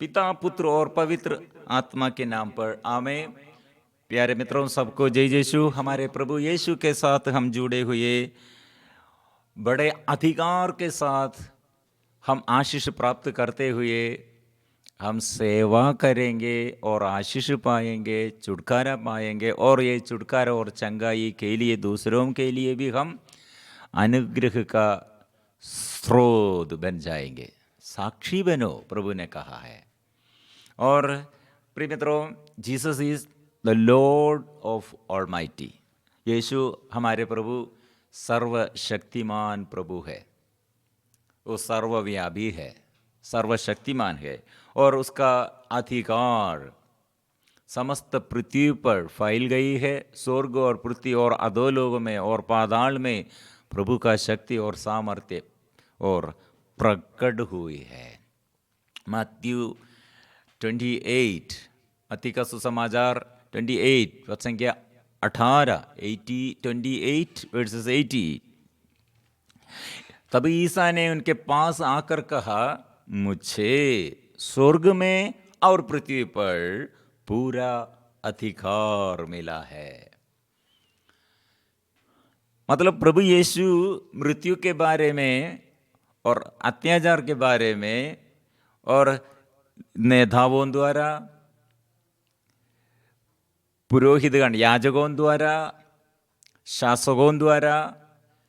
पिता, पुत्र और पवित्र आत्मा के नाम पर आमीन। प्यारे मित्रों, सबको जय यीशु। हमारे प्रभु यीशु के साथ हम जुड़े हुए, बड़े अधिकार के साथ हम आशीष प्राप्त करते हुए हम सेवा करेंगे और आशीष पाएंगे, छुटकारा पाएंगे, और ये छुटकारा और चंगाई के लिए दूसरों के लिए भी हम अनुग्रह का स्रोत बन जाएंगे। साक्षी बनो, प्रभु ने कहा है। और प्रिय मित्रों, Jesus is the lord of almighty. Yeshu हमारे प्रभु सर्वशक्तिमान प्रभु है। वो सर्वव्यापी है, सर्वशक्तिमान है, और उसका अधिकार समस्त पृथ्वी पर फैल गई है। स्वर्ग और पृथ्वी और अधोलोक में और पाताल में प्रभु का शक्ति और सामर्थ्य और प्रकट हुई है। मत्ती 28, मत्ती का सुसमाचार 28 पद संख्या 18, 28 वर्सेस 80। तभी ईसा ने उनके पास आकर कहा, मुझे स्वर्ग में और पृथ्वी पर पूरा अधिकार मिला है। मतलब प्रभु यीशु मृत्यु के बारे में और अत्याचार के बारे में और नेताओं द्वारा, पुरोहितगण याजकों द्वारा, शासकों द्वारा,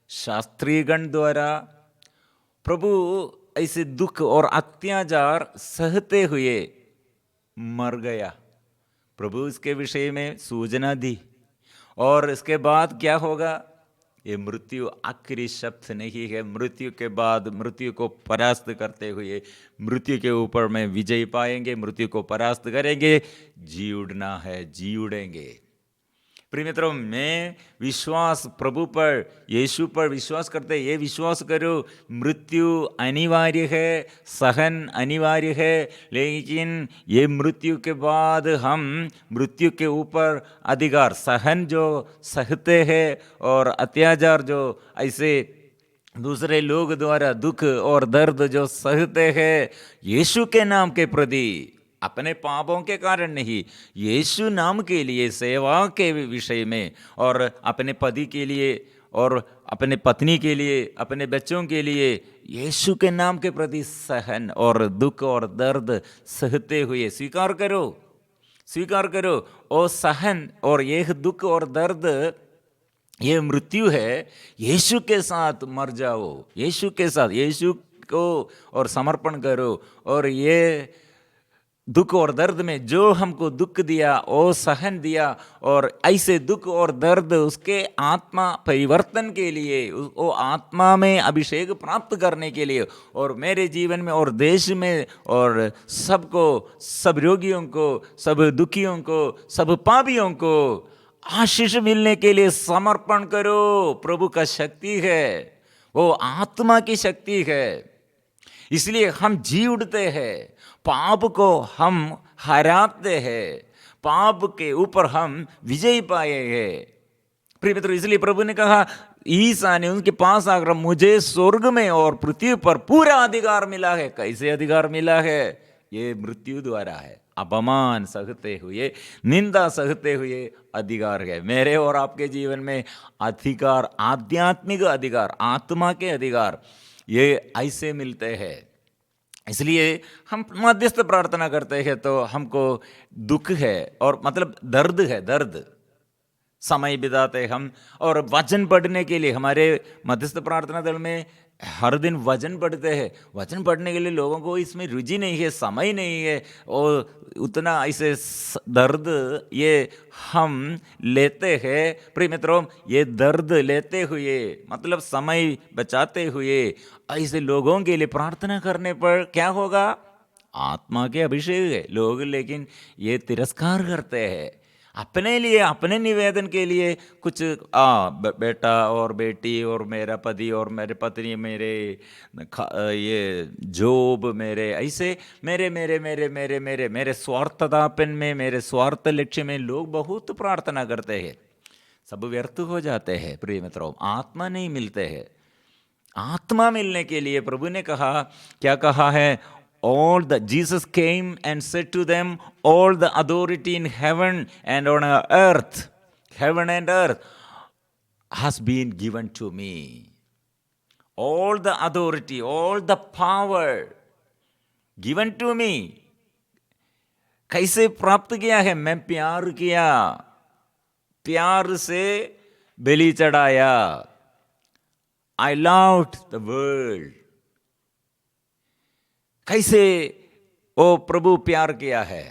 शास्त्रीगण द्वारा प्रभु ऐसे दुख और अत्याचार सहते हुए मर गया। प्रभु इसके विषय में सूचना दी, और इसके बाद क्या होगा? ये मृत्यु आखिरी शब्द नहीं है। मृत्यु के बाद मृत्यु को परास्त करते हुए मृत्यु के ऊपर में विजय पाएंगे, मृत्यु को परास्त करेंगे, जी उड़ना है, जी उड़ेंगे। प्रिय मित्रों, मैं विश्वास प्रभु पर, यीशु पर विश्वास करते, ये विश्वास करो, मृत्यु अनिवार्य है, सहन अनिवार्य है, लेकिन ये मृत्यु के बाद हम मृत्यु के ऊपर अधिकार, सहन जो सहते हैं और अत्याचार जो ऐसे दूसरे लोग द्वारा दुख और दर्द जो सहते हैं, यीशु के नाम के प्रति, अपने पापों के कारण नहीं, यीशु नाम के लिए सेवा के विषय में, और अपने पति के लिए और अपने पत्नी के लिए, अपने बच्चों के लिए यीशु के नाम के प्रति सहन और दुख और दर्द सहते हुए स्वीकार करो, स्वीकार करो। और सहन और यह दुख और दर्द, ये मृत्यु है, यीशु के साथ मर जाओ, यीशु के साथ, यीशु को और समर्पण करो। और ये दुख और दर्द में जो हमको दुख दिया, वो सहन दिया, और ऐसे दुख और दर्द उसके आत्मा परिवर्तन के लिए, वो आत्मा में अभिषेक प्राप्त करने के लिए, और मेरे जीवन में और देश में और सबको, सब रोगियों को, सब दुखियों को, सब पापियों को आशीष मिलने के लिए समर्पण करो। प्रभु का शक्ति है, वो आत्मा की शक्ति है। इसलिए हम जी उठते हैं, पाप को हम हराते हैं, पाप के ऊपर हम विजय पाए हैं। प्रिय मित्रों, इसलिए प्रभु ने कहा, ईसा ने उनके पास आकर, मुझे स्वर्ग में और पृथ्वी पर पूरा अधिकार मिला है। कैसे अधिकार मिला है? ये मृत्यु द्वारा है। अपमान सहते हुए, निंदा सहते हुए अधिकार है। मेरे और आपके जीवन में अधिकार, आध्यात्मिक अधिकार, आत्मा के अधिकार, ये ऐसे मिलते हैं। इसलिए हम मध्यस्थ प्रार्थना करते हैं तो हमको दुख है, और मतलब दर्द है, दर्द समय बिताते हम, और वचन पढ़ने के लिए हमारे मध्यस्थ प्रार्थना दल में हर दिन वचन पढ़ते हैं। वचन पढ़ने के लिए लोगों को इसमें रुचि नहीं है, समय नहीं है, और उतना ऐसे दर्द ये हम लेते हैं। प्रिय मित्रों, ये दर्द लेते हुए, मतलब समय बचाते हुए, ऐसे लोगों के लिए प्रार्थना करने पर क्या होगा? आत्मा के अभिषेक है। लोग लेकिन ये तिरस्कार करते हैं, अपने लिए, अपने निवेदन के लिए कुछ बेटा और बेटी और मेरा पति और मेरे पत्नी, मेरे ये जॉब, मेरे ऐसे मेरे मेरे मेरे मेरे मेरे मेरे स्वार्थतापन में, मेरे स्वार्थ लक्ष्य में लोग बहुत प्रार्थना करते हैं, सब व्यर्थ हो जाते हैं। प्रिय मित्रों, आत्मा नहीं मिलते हैं। आत्मा मिलने के लिए प्रभु ने कहा, क्या कहा है? Jesus came and said to them, all the authority in heaven and on earth, heaven and earth has been given to me. All the authority, all the power given to me. कैसे प्राप्त किया है? मैं प्यार किया, प्यार से बलि चढ़ाया. I loved the world. कैसे ओ प्रभु प्यार किया है?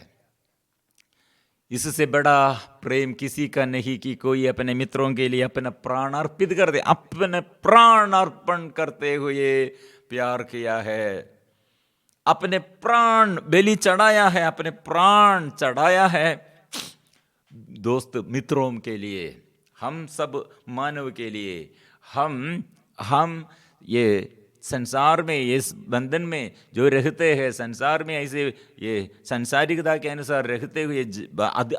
इससे बड़ा प्रेम किसी का नहीं कि कोई अपने मित्रों के लिए अपना प्राण अर्पित कर दे. अपने प्राण अर्पण करते हुए प्यार किया है, अपने प्राण बलि चढ़ाया है, अपने प्राण चढ़ाया है दोस्त मित्रों के लिए, हम सब मानव के लिए. हम ये संसार में, इस बंधन में जो रहते हैं, संसार में ऐसे ये संसारिकता के अनुसार रहते हुए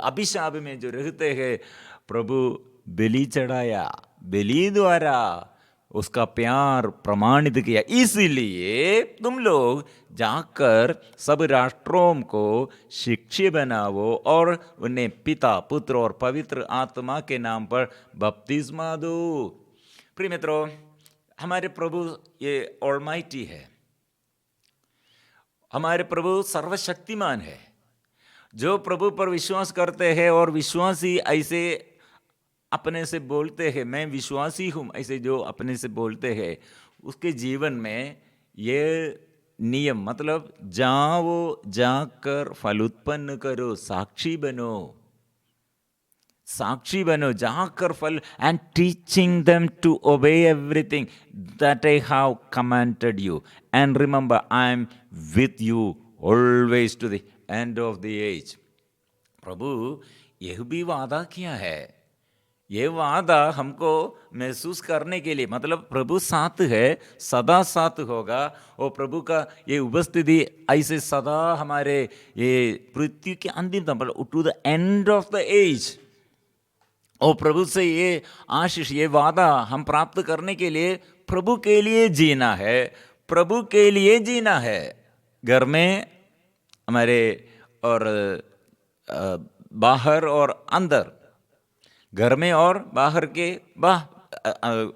अभिशाप में जो रहते हैं, प्रभु बलि चढ़ाया, बलि द्वारा उसका प्यार प्रमाणित किया. इसलिए तुम लोग जाकर सब राष्ट्रों को शिक्षी बनाओ और उन्हें पिता, पुत्र और पवित्र आत्मा के नाम पर बपतिस्मा दो. प्रिय मित्रों, हमारे प्रभु ये ऑलमाइटी है, हमारे प्रभु सर्वशक्तिमान है. जो प्रभु पर विश्वास करते हैं और विश्वासी ऐसे अपने से बोलते हैं, मैं विश्वासी हूँ, ऐसे जो अपने से बोलते हैं, उसके जीवन में ये नियम, मतलब जाओ, जाकर फल उत्पन्न करो, साक्षी बनो, साक्षी बनो, जाकर फल, and teaching them to obey everything that I have commanded you, and remember I am with you always to the end of the age. प्रभु यह भी वादा किया है. ये वादा हमको महसूस करने के लिए, मतलब प्रभु साथ है, सदा साथ होगा. और प्रभु का ये उपस्थिति ऐसे सदा हमारे ये पृथ्वी के अंतिम तक, to the end of the age. और प्रभु से ये आशीष, ये वादा हम प्राप्त करने के लिए प्रभु के लिए जीना है, प्रभु के लिए जीना है. घर में हमारे और बाहर और अंदर, घर में और बाहर के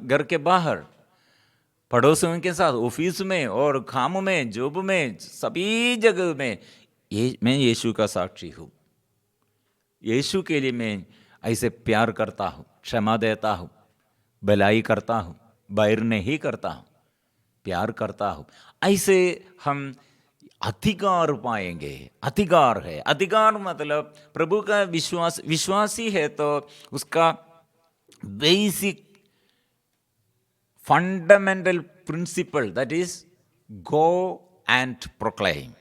घर के बाहर, पड़ोसियों के साथ, ऑफिस में और काम में, जॉब में, सभी जगह में मैं यीशु का साक्षी हूँ. यीशु के लिए मैं ऐसे प्यार करता हूँ, क्षमा देता हूँ, भलाई करता हूँ, बैर नहीं करता हूँ, प्यार करता हूँ. ऐसे हम अधिकार पाएंगे. अधिकार है, अधिकार मतलब प्रभु का विश्वास, विश्वासी है तो उसका basic fundamental principle, that is go and proclaim.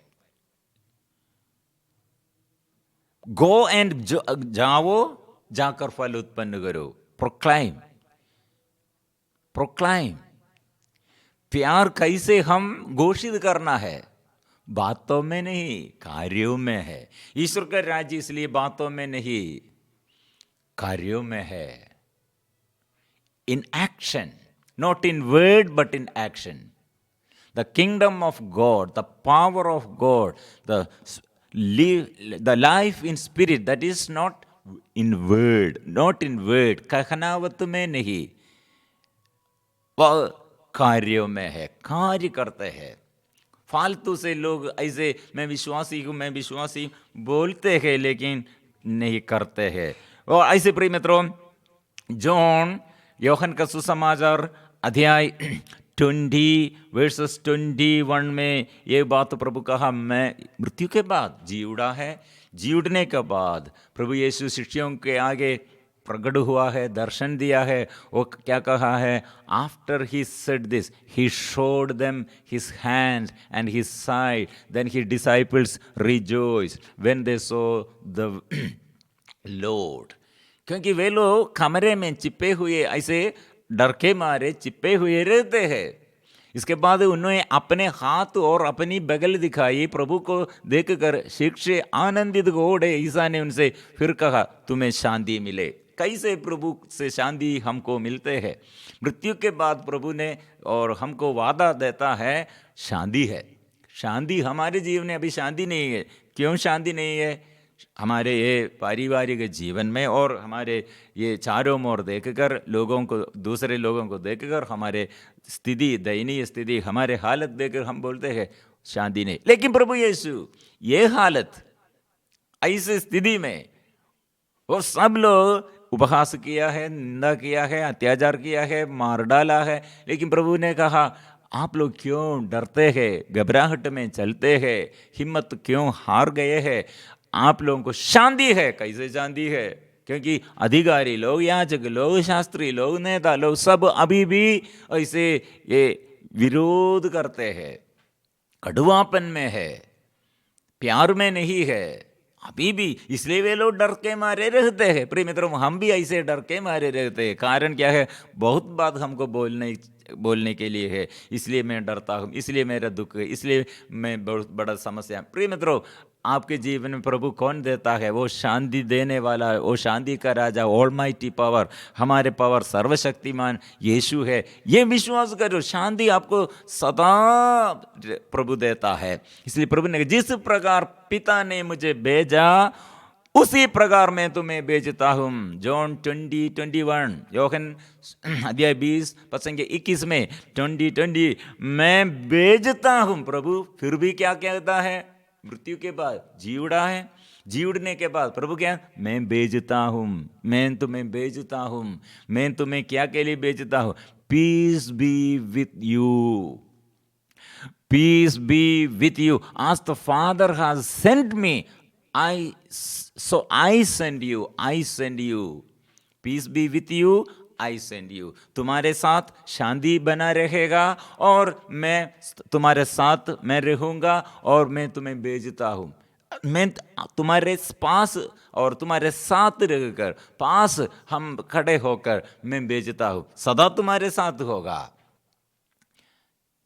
Go and जाओ, जाकर फल उत्पन्न करो. प्रोक्लाइम, प्रोक्लाइम. प्यार कैसे हम घोषित करना है? बातों में नहीं, कार्यों में है. ईश्वर का राज्य इसलिए बातों में नहीं, कार्यों में है. In action, not in word but in action. The kingdom of God, the power of God, the life in spirit, that is not in word, not in word, कहनावत में नहीं, वह कार्यों में है, कार्य करते हैं. फालतू से लोग ऐसे मैं विश्वासी हूँ, मैं विश्वासी बोलते हैं लेकिन नहीं करते हैं. और ऐसे प्रिय मित्रों, जॉन, योहन का सुसमाचार अध्याय 20 वर्सेस 21 में ये बात प्रभु कहा, मैं मृत्यु के बाद जी उड़ा है. जी उठने के बाद प्रभु यीशु शिष्यों के आगे प्रकट हुआ है, दर्शन दिया है. वो क्या कहा है? After he said this, he showed them his hands and his side, then his disciples rejoiced when they saw the lord. क्योंकि वे लोग कमरे में चिपे हुए, ऐसे डर के मारे चिपे हुए रहते हैं. इसके बाद उन्होंने अपने हाथ और अपनी बगल दिखाई. प्रभु को देखकर शिष्य आनंदित हो उठे. ईसा ने उनसे फिर कहा, तुम्हें शांति मिले. कैसे प्रभु से शांति हमको मिलते हैं? मृत्यु के बाद प्रभु ने और हमको वादा देता है, शांति है, शांति हमारे जीवन में अभी शांति नहीं है। क्यों शांति नहीं है? हमारे ये पारिवारिक जीवन में और हमारे ये चारों ओर देखकर लोगों को, दूसरे लोगों को देखकर हमारे स्थिति, दयनीय स्थिति, हमारे हालत देखकर हम बोलते हैं शांति नहीं। लेकिन प्रभु यीशु ये हालत, ऐसी स्थिति में वो सब लोग उपहास किया है, निंदा किया है, अत्याचार किया है, मार डाला है, लेकिन प्रभु ने कहा आप लोग क्यों डरते हैं, घबराहट में चलते हैं, हिम्मत क्यों हार गए हैं? आप लोगों को शांति है। कैसे शांति है? क्योंकि अधिकारी लोग, याजक लोग, शास्त्री लोग, नेता लोग सब अभी भी ऐसे ये विरोध करते हैं, कड़वापन में है, प्यार में नहीं है अभी भी। इसलिए वे लोग डर के मारे रहते हैं। प्रिय मित्रों, हम भी ऐसे डर के मारे रहते हैं। कारण क्या है? बहुत बात हमको बोलने के लिए है, इसलिए मैं डरता हूँ, इसलिए मेरा दुख है, इसलिए मैं बहुत बड़ा समस्या। प्रिय मित्रों, आपके जीवन में प्रभु कौन देता है? वो शांति देने वाला है, वो शांति का राजा, ऑलमाइटी पावर, हमारे पावर सर्वशक्तिमान यीशु है। ये विश्वास करो, शांति आपको सदा प्रभु देता है। इसलिए प्रभु ने जिस प्रकार पिता ने मुझे भेजा उसी प्रकार मैं तुम्हें भेजता हूँ। जॉन 20:21, योहन अध्याय 20 पद 21 में 20:20, मैं भेजता हूँ। प्रभु फिर भी क्या कहता है? मृत्यु के बाद जी उड़ा है, जी उड़ने के बाद प्रभु क्या? मैं भेजता हूँ, मैं तुम्हें भेजता हूँ। मैं तुम्हें क्या के लिए भेजता हूँ? Peace be with you, peace be with you, as the Father has sent me, I send you, I send you. Peace be with you, I send you. तुम्हारे साथ शांति बना रहेगा और मैं तुम्हारे साथ मैं रहूँगा और मैं तुम्हें भेजता हूँ। मैं तुम्हारे पास और तुम्हारे साथ रहकर, पास हम खड़े होकर मैं भेजता हूँ, सदा तुम्हारे साथ होगा।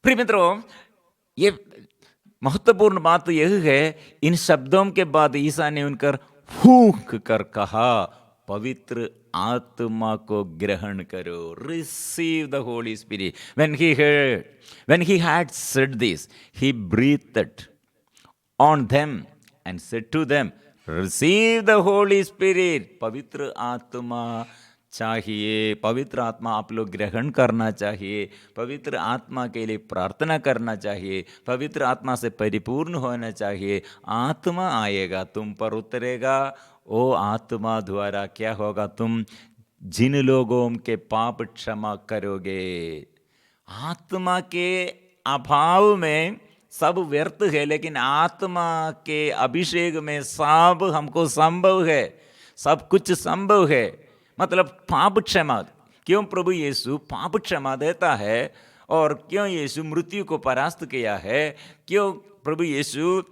प्रिय मित्रों, ये महत्वपूर्ण बात यह है, इन शब्दों के बाद ईसा ने उनकर फूंक कर कहा, पवित्र आत्मा को ग्रहण करो, receive the Holi spirit. when he had said this, he breathed on them and said to them, receive the holy spirit। पवित्र आत्मा चाहिए, पवित्र आत्मा आप लोग ग्रहण करना चाहिए, पवित्र आत्मा के लिए प्रार्थना करना चाहिए, पवित्र आत्मा से परिपूर्ण होना चाहिए। आत्मा आएगा, तुम पर उतरेगा, वो आत्मा द्वारा क्या होगा? तुम जिन लोगों के पाप क्षमा करोगे। आत्मा के अभाव में सब व्यर्थ है, लेकिन आत्मा के अभिषेक में सब हमको संभव है, सब कुछ संभव है। मतलब पाप क्षमा। क्यों प्रभु यीशु पाप क्षमा देता है और क्यों यीशु मृत्यु को परास्त किया है? क्यों प्रभु यीशु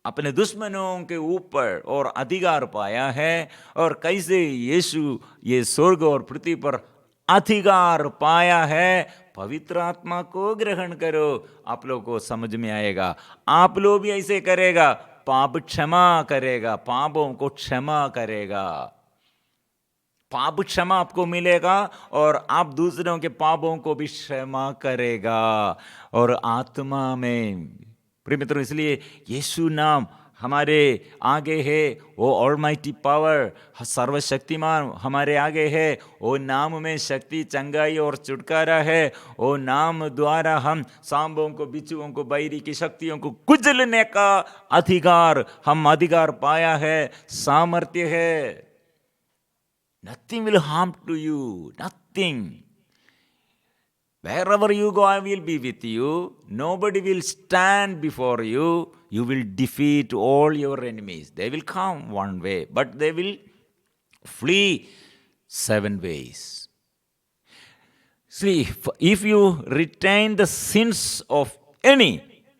अपने दुश्मनों के ऊपर और अधिकार पाया है? और कैसे यीशु ये स्वर्ग और पृथ्वी पर अधिकार पाया है? पवित्र आत्मा को ग्रहण करो, आप लोगों को समझ में आएगा। आप लोग भी ऐसे करेगा, पाप क्षमा करेगा, पापों को क्षमा करेगा, पाप क्षमा आपको मिलेगा और आप दूसरों के पापों को भी क्षमा करेगा। और आत्मा में प्रिय मित्रों, इसलिए यीशु नाम हमारे आगे है, वो ऑलमाइटी पावर, सर्वशक्तिमान हमारे आगे है। वो नाम में शक्ति, चंगाई और छुटकारा है। वो नाम द्वारा हम सांपों को, बिच्छुओं को, बैरी की शक्तियों को कुचलने का अधिकार, हम अधिकार पाया है, सामर्थ्य है। Nothing will harm to you, nothing. Wherever you go, I will be with you. Nobody will stand before you. You will defeat all your enemies. They will come one way, but they will flee 7 ways. See, if you retain the sins of any,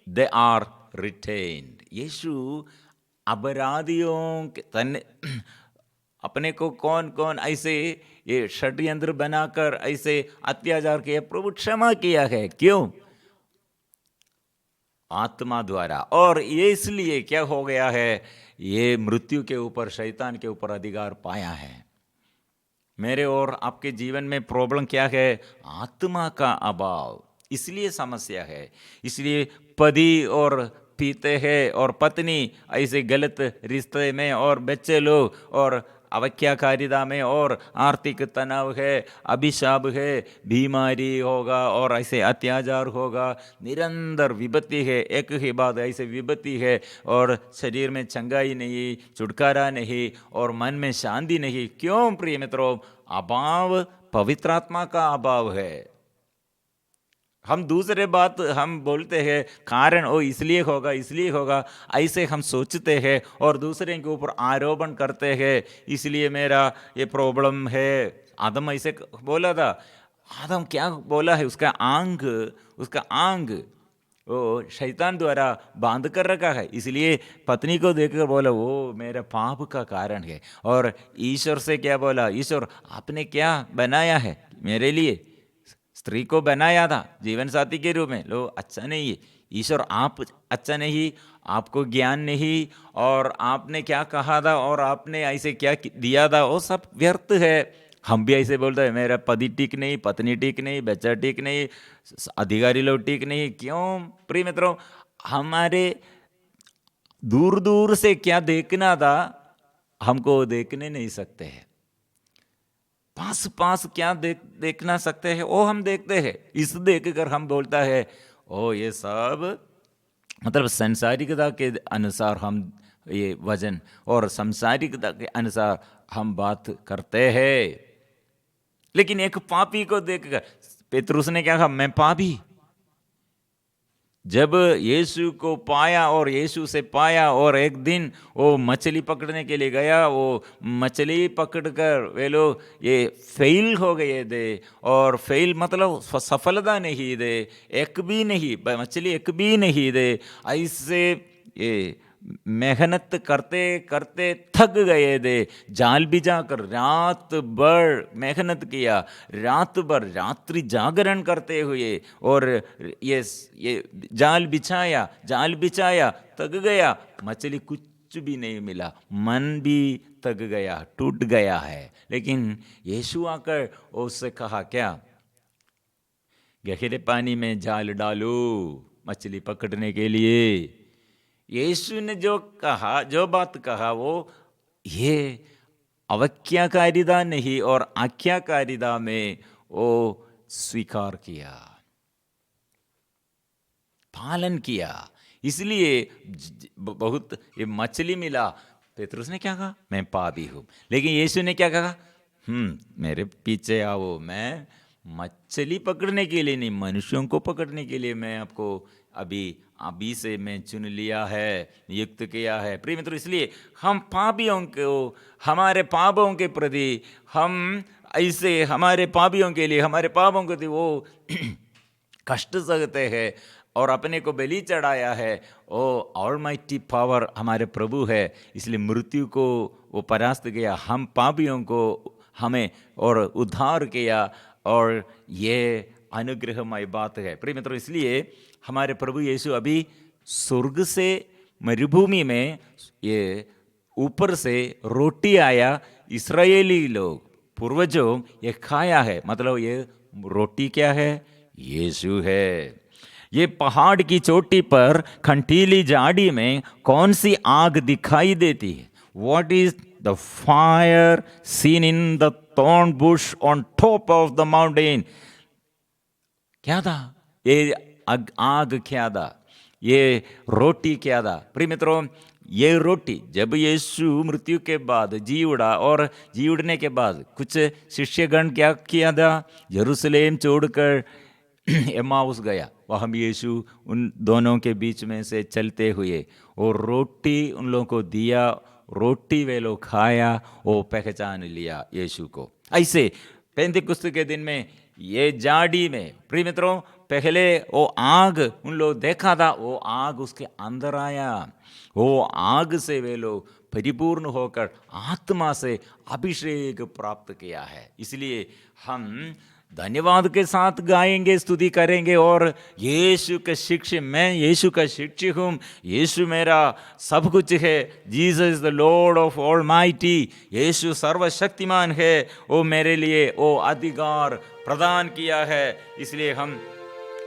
they are retained. यीशु अपराधियों के तन अपने को कौन कौन ऐसे ये षड्यंत्र बनाकर ऐसे अत्याचार किया, प्रभु क्षमा किया है। क्यों? आत्मा द्वारा। और ये इसलिए क्या हो गया है? ये मृत्यु के ऊपर, शैतान के ऊपर अधिकार पाया है। मेरे और आपके जीवन में प्रॉब्लम क्या है? आत्मा का अभाव, इसलिए समस्या है। इसलिए पति और पीते हैं और पत्नी ऐसे गलत रिश्ते में और बच्चे लोग और अवज्ञाकारिता में और आर्थिक तनाव है, अभिशाप है, बीमारी होगा और ऐसे अत्याचार होगा, निरंतर विपत्ति है, एक ही बात ऐसे विपत्ति है और शरीर में चंगाई नहीं, छुटकारा नहीं और मन में शांति नहीं। क्यों प्रिय मित्रों? अभाव पवित्र आत्मा का अभाव है। हम दूसरे बात हम बोलते हैं कारण ओ इसलिए होगा ऐसे हम सोचते हैं और दूसरे के ऊपर आरोपण करते हैं, इसलिए मेरा ये प्रॉब्लम है। आदम ऐसे बोला था। आदम क्या बोला है? उसका आंग वो शैतान द्वारा बांध कर रखा है, इसलिए पत्नी को देखकर बोला वो मेरा पाप का कारण है। और ईश्वर से क्या बोला? ईश्वर आपने क्या बनाया है मेरे लिए? स्त्री को बनाया था जीवन साथी के रूप में, लो अच्छा नहीं है। ईश्वर आप अच्छा नहीं, आपको ज्ञान नहीं, और आपने क्या कहा था और आपने ऐसे क्या दिया था, वो सब व्यर्थ है। हम भी ऐसे बोलते हैं मेरा पति ठीक नहीं, पत्नी ठीक नहीं, बच्चा ठीक नहीं, अधिकारी लोग ठीक नहीं। क्यों प्रिय मित्रों? हमारे दूर दूर से क्या देखना था हमको देखने नहीं सकते हैं। पास पास क्या देखना सकते हैं वो हम देखते हैं। इस देखकर हम बोलता है ओ ये सब मतलब संसारिकता के अनुसार हम ये वजन और संसारिकता के अनुसार हम बात करते हैं। लेकिन एक पापी को देखकर पेतरुस ने क्या कहा? मैं पापी। जब यीशु को पाया और यीशु से पाया और एक दिन वो मछली पकड़ने के लिए गया, वो मछली पकड़कर वे लोग ये फेल हो गए थे। और फेल मतलब सफलता नहीं दे, एक भी नहीं, मछली एक भी नहीं दे। ऐसे ये मेहनत करते करते थक गए थे। जाल बिछाकर रात भर मेहनत किया, रात भर रात्रि जागरण करते हुए और ये जाल बिछाया, थक गया, मछली कुछ भी नहीं मिला, मन भी थक गया, टूट गया है। लेकिन यीशु आकर उससे कहा क्या? गहरे पानी में जाल डालो मछली पकड़ने के लिए। यीशु ने जो कहा, जो बात कहा, वो ये अवज्ञाकारिता नहीं और आज्ञाकारिता में वो स्वीकार किया, पालन किया। इसलिए बहुत ये मछली मिला। पेतरुस ने क्या कहा? मैं पापी हूं। लेकिन यीशु ने क्या कहा? मेरे पीछे आओ, मैं मछली पकड़ने के लिए नहीं, मनुष्यों को पकड़ने के लिए मैं आपको अभी से मैं चुन लिया है, नियुक्त किया है। प्रिय मित्रों, इसलिए हम पापियों को, हमारे पापों के प्रति हम ऐसे हमारे पापियों के लिए, हमारे पापों के लिए वो कष्ट सहते हैं और अपने को बलि चढ़ाया है। ओ ऑलमाइटी पावर हमारे प्रभु है, इसलिए मृत्यु को वो परास्त किया, हम पापियों को हमें और उद्धार किया। और ये अनुग्रहमय बात है प्रिय मित्रों। इसलिए हमारे प्रभु यीशु अभी स्वर्ग से मरुभूमि में ये ऊपर से रोटी आया, इस्राएली लोग पूर्वजों ये खाया है। मतलब ये रोटी क्या है? यीशु है। ये पहाड़ की चोटी पर खंटीली झाड़ी में कौन सी आग दिखाई देती है? What is the fire seen in the thorn bush on top of the mountain? क्या था ये आग? क्या था ये रोटी? क्या था? प्रिय मित्रों, ये रोटी जब यीशु मृत्यु के बाद जी उड़ा और जी उड़ने के बाद कुछ शिष्यगण क्या किया था? यरूशलेम छोड़कर एमाउस गया। वहाँ भी यीशु उन दोनों के बीच में से चलते हुए और रोटी उन लोगों को दिया, रोटी वे लोग खाया, वो पहचान लिया यीशु को। ऐसे पेंतिकुस्त के दिन में ये झाड़ी में प्रिय मित्रों पहले वो आग उन लोग देखा था, वो आग उसके अंदर आया, वो आग से वे लोग परिपूर्ण होकर आत्मा से अभिषेक प्राप्त किया है। इसलिए हम धन्यवाद के साथ गाएंगे, स्तुति करेंगे और यीशु के शिष्य, मैं यीशु का शिष्य हूँ, यीशु मेरा सब कुछ है। Jesus is the lord of almighty, Yeshu सर्वशक्तिमान है, वो मेरे लिए वो अधिकार प्रदान किया है। इसलिए हम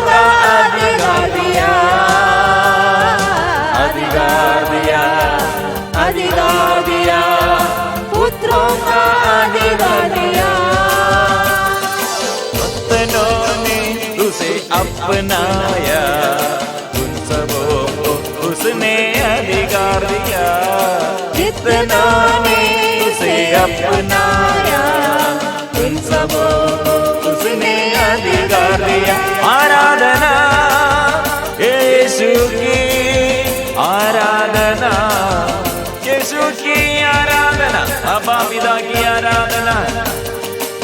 का अधिकार दिया, अधिकार दिया, अधिकार दिया, पुत्रों का अधिकार दिया। भक्तों ने उसे अपनाया, उन सबों को उसने अधिकार दिया। जितनों ने उसे अपनाया, उन सबों को उसने अधिकार दिया। आराधना यीशु की, आराधना यीशु की, आराधना अब्बा पिता की आराधना,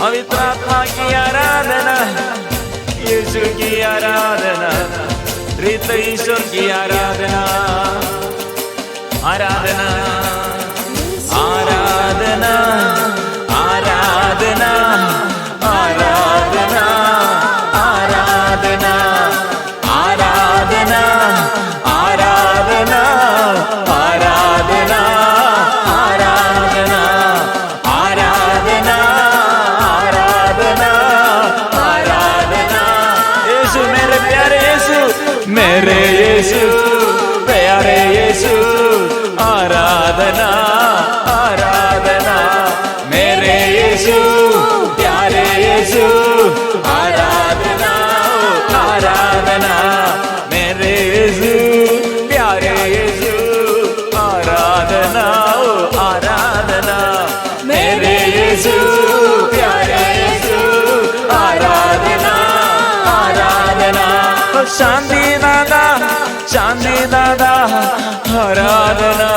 पवित्र आत्मा की आराधना, यीशु की आराधना, त्रित्व ईश्वर की आराधना, आराधना, आराधना, आराधना, आराधना, आराधना, आराधना, आराधना, आराधना, आराधना, आराधना, आराधना, आराधना। यीशु मेरे प्यारे यीशु, मेरे यीशु, प्यारे यीशु, आराधना, आराधना, मेरे यीशु, प्यारे यीशु, आराधना, आराधना, मेरे यीशु, प्यारे यीशु, आराधना, आराधना, मेरे यीशु, प्यारे यीशु, आराधना, आराधना। शांति दादा, शांति दादा, आराधना,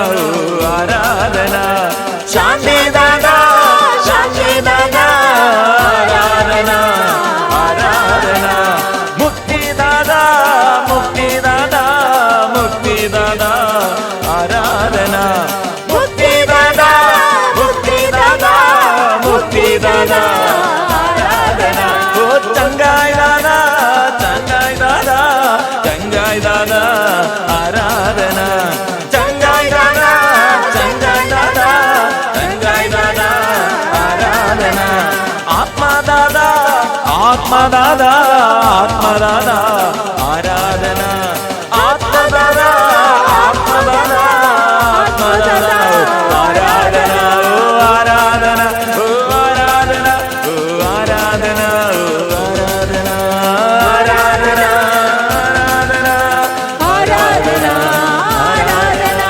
आराधना, शांति दादा, शांति दादा, आराधना, आराधना, मुक्ति दादा, मुक्ति दादा, मुक्ति दादा, आराधना, मुक्ति दादा, मुक्ति दादा, मुक्ति दादा, आराधना। ओ चंगाई दादा, चंगाई दादा, चंगाई दादा, आराधना, चंगाई दादा, चंगाई दादा, चंगाई दादा, आराधना। आत्मा दादा, आत्मा दादा, आत्मा दादा, आराधना, आत्मा दादा, आत्मा दादा, आत्मा दादा, आराधना, ओ आराधना, ओ आराधना, ओ आराधना, ओ आराधना, आराधना, आराधना, आराधना, आराधना,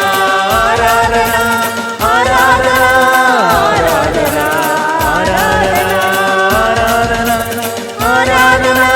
आराधना, आराधना, आराधना, आराधना, आराधना, आराधना,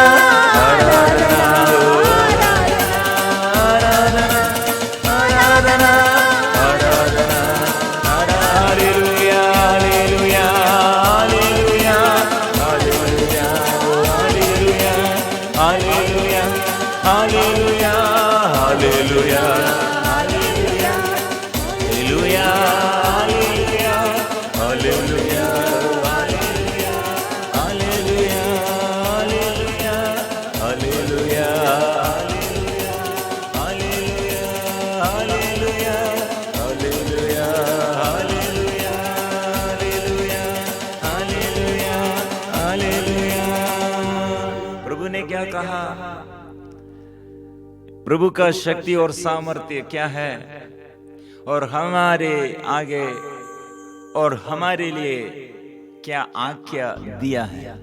प्रभु ने क्या कहा? प्रभु का शक्ति और सामर्थ्य क्या है और हमारे आगे और हमारे लिए क्या आज्ञा दिया है।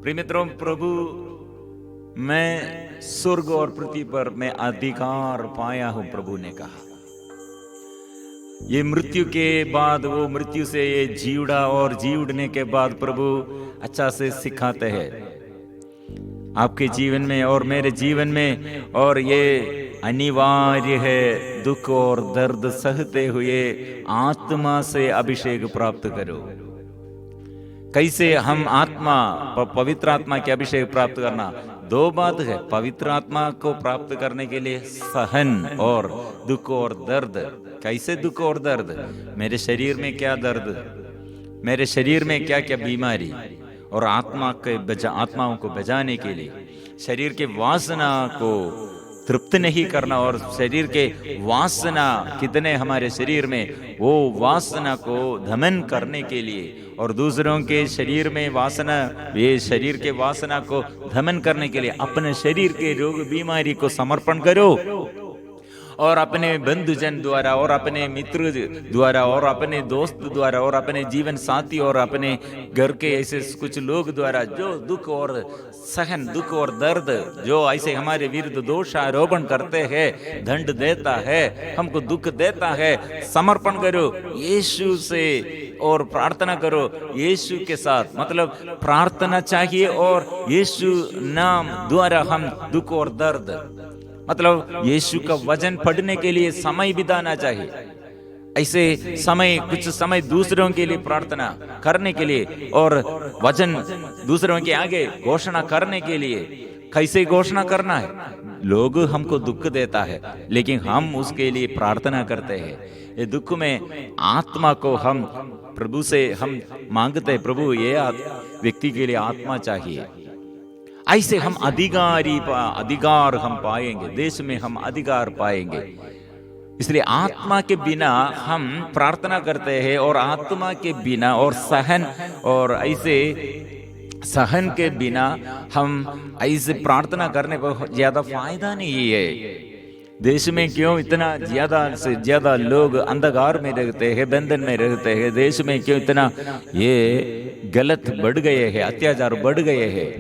प्रिय मित्रों, प्रभु मैं स्वर्ग और पृथ्वी पर मैं अधिकार पाया हूं, प्रभु ने कहा। ये मृत्यु के बाद वो मृत्यु से ये जीवड़ा और जीवड़ने के बाद प्रभु अच्छा से सिखाते हैं आपके जीवन में और मेरे जीवन में। और ये अनिवार्य है, दुख और दर्द सहते हुए आत्मा से अभिषेक प्राप्त करो। कैसे हम आत्मा पवित्र आत्मा के अभिषेक प्राप्त करना? दो बात है। पवित्र आत्मा को प्राप्त करने के लिए सहन और दुख और दर्द। कैसे दुख और दर्द? मेरे शरीर में क्या दर्द, मेरे शरीर में क्या क्या बीमारी, और आत्माओं को बचाने के लिए, शरीर के वासना को तृप्त नहीं करना, और शरीर के वासना कितने हमारे शरीर में, वो वासना को दमन करने के लिए, और दूसरों के शरीर में वासना, ये शरीर के वासना को दमन करने के लिए अपने शरीर के रोग बीमारी को समर्पण करो, और अपने बंधुजन द्वारा और अपने मित्र द्वारा और अपने दोस्त द्वारा और अपने जीवन साथी और अपने घर के ऐसे कुछ लोग द्वारा जो दुख और सहन, दुख और दर्द जो ऐसे हमारे विरुद्ध दोष आरोपण करते हैं, दंड देता है, हमको दुख देता है, समर्पण करो यीशु से और प्रार्थना करो यीशु के साथ। मतलब प्रार्थना चाहिए और यीशु नाम द्वारा हम दुख और दर्द, मतलब यीशु का वचन पढ़ने के लिए समय बिताना चाहिए। ऐसे समय, कुछ समय दूसरों के लिए प्रार्थना करने के लिए और वचन दूसरों के आगे घोषणा करने के लिए। कैसे घोषणा करना है? लोग हमको दुख देता है लेकिन हम उसके लिए प्रार्थना करते हैं। ये दुख में आत्मा को हम प्रभु से हम मांगते हैं, प्रभु ये व्यक्ति के लिए आत्मा चाहिए। ऐसे हम अधिकार हम पाएंगे, देश में हम अधिकार पाएंगे। इसलिए आत्मा के बिना हम प्रार्थना करते हैं, और आत्मा के बिना और सहन, और ऐसे सहन के बिना हम ऐसे प्रार्थना करने पर ज्यादा फायदा नहीं है। देश में क्यों इतना ज्यादा से ज्यादा लोग अंधकार में रहते हैं, बंधन में रहते हैं? देश में क्यों इतना ये गलत बढ़ गए हैं, अत्याचार बढ़ गए हैं,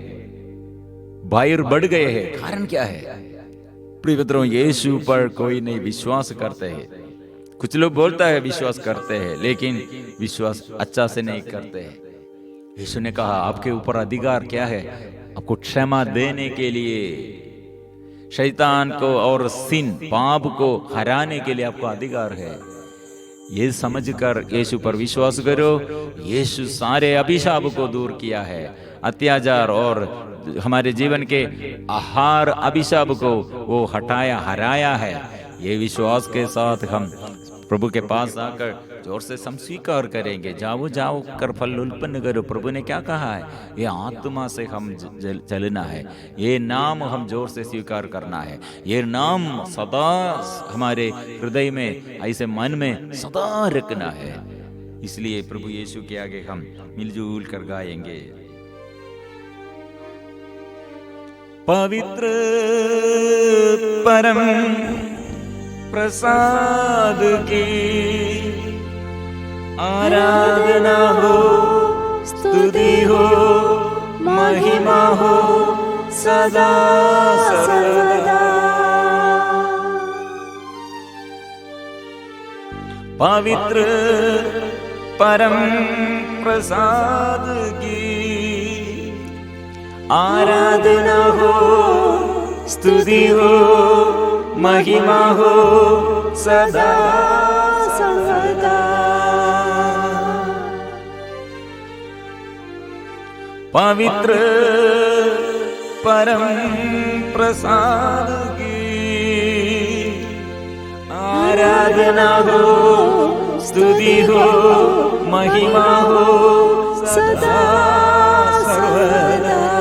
बाहर बढ़ गए हैं? कारण क्या है? प्रिय मित्रों, यीशु पर कोई नहीं विश्वास करते हैं। कुछ लोग बोलता है विश्वास करते हैं लेकिन विश्वास अच्छा से नहीं करते हैं। यीशु ने कहा आपके ऊपर अधिकार क्या है? आपको क्षमा देने के लिए, शैतान को और सिन पाप को हराने के लिए आपको अधिकार है। ये समझकर यीशु पर विश्वास करो। यीशु सारे अभिशाप को दूर किया है, अत्याचार और हमारे जीवन के आहार अभिशाप को वो हराया है। ये विश्वास के साथ हम प्रभु के पास आकर जोर से हम स्वीकार करेंगे। जाओ कर फल उत्पन्न करो। प्रभु ने क्या कहा है? ये आत्मा से हम चलना है, ये नाम हम जोर से स्वीकार करना है, ये नाम सदा हमारे हृदय में, ऐसे मन में सदा रखना है। इसलिए प्रभु यीशु के आगे हम मिलजुल कर गाएंगे। पवित्र परम प्रसाद की आराधना हो, स्तुति हो, महिमा हो सदा सर्वदा। पवित्र परम प्रसाद की आराधना हो, स्तुति हो, महिमा हो सदा सर्वदा। पवित्र परम प्रसाद की आराधना हो, स्तुति हो, महिमा हो सदा सर्वदा।